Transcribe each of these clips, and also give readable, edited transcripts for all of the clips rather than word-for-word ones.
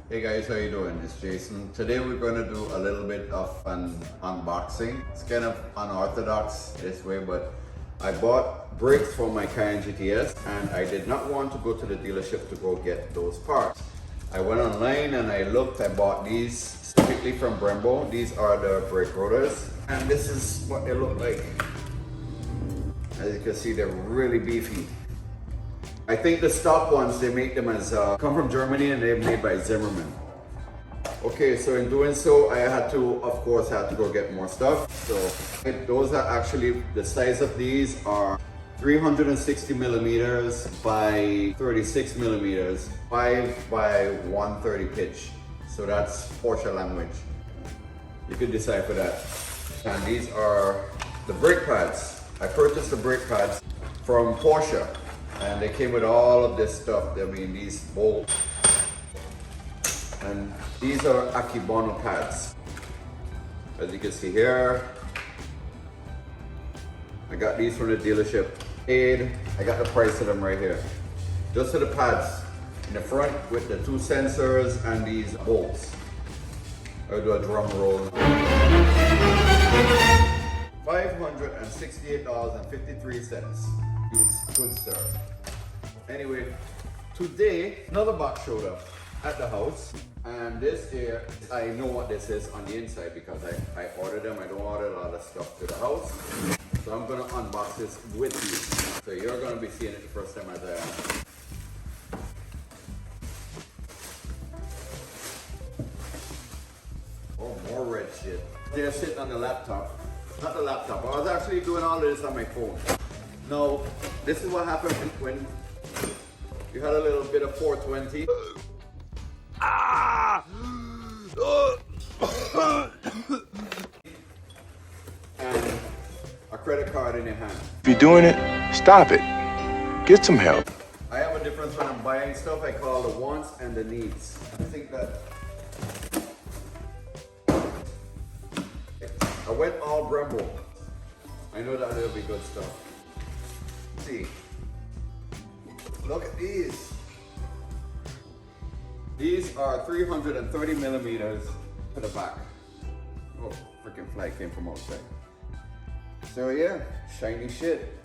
Hey guys, how you doing? It's Jason. Today we're going to do a little bit of an unboxing. It's kind of unorthodox this way, but I bought brakes for my Cayenne GTS and I did not want to go to the dealership to go get those parts. I went online and I looked. I bought these specifically from Brembo. These are the brake rotors and this is what they look like. As you can see, they're really beefy. I think the stock ones, they make them as come from Germany and they're made by Zimmerman. Okay, so in doing so, I had to, of course, go get more stuff. So those are actually, the size of these are 360 millimeters by 36 millimeters, 5 by 130 pitch. So that's Porsche language. You could decipher that. And these are the brake pads. I purchased the brake pads from Porsche. And they came with all of this stuff. I mean, these bolts. And these are Akebono pads. As you can see here, I got these from the dealership. I got the price of them right here. Just for the pads in the front with the 2 sensors and these bolts. I'll do a drum roll. $568.53. Good stuff. Anyway, today another box showed up at the house, and this here, I know what this is on the inside because I ordered them. I don't order a lot of stuff to the house, so I'm gonna unbox this with you. So you're gonna be seeing it the first time as I am. Oh, more red shit. They're sitting on the laptop. Not the laptop. I was actually doing all of this on my phone. Now, this is what happened when you had a little bit of 420. And a credit card in your hand. If you're doing it, stop it. Get some help. I have a difference when I'm buying stuff. I call the wants and the needs. I think that I went all Brembo. I know that will be good stuff. See, look at these. These are 330 millimeters to the back. Oh, freaking fly came from outside. So yeah, shiny shit.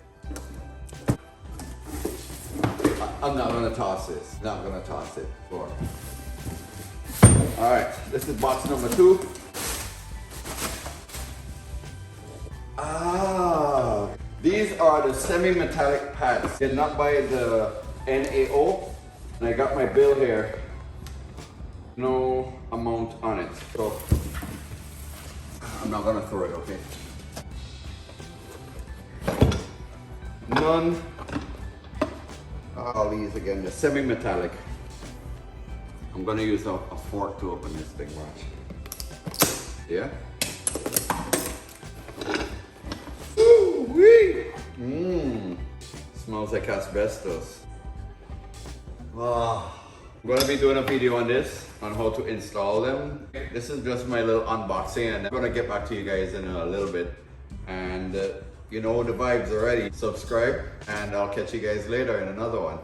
I'm not gonna toss this. Not gonna toss it. All right, this is box number 2. These are the semi-metallic pads. Did not buy the NAO, and I got my bill here. No amount on it, so I'm not gonna throw it, okay? None. All these again, the semi-metallic. I'm gonna use a fork to open this thing, watch. Yeah? Smells like asbestos. I'm gonna be doing a video on this, on how to install them. This is just my little unboxing, and I'm gonna get back to you guys in a little bit. And you know the vibes already. Subscribe, and I'll catch you guys later in another one.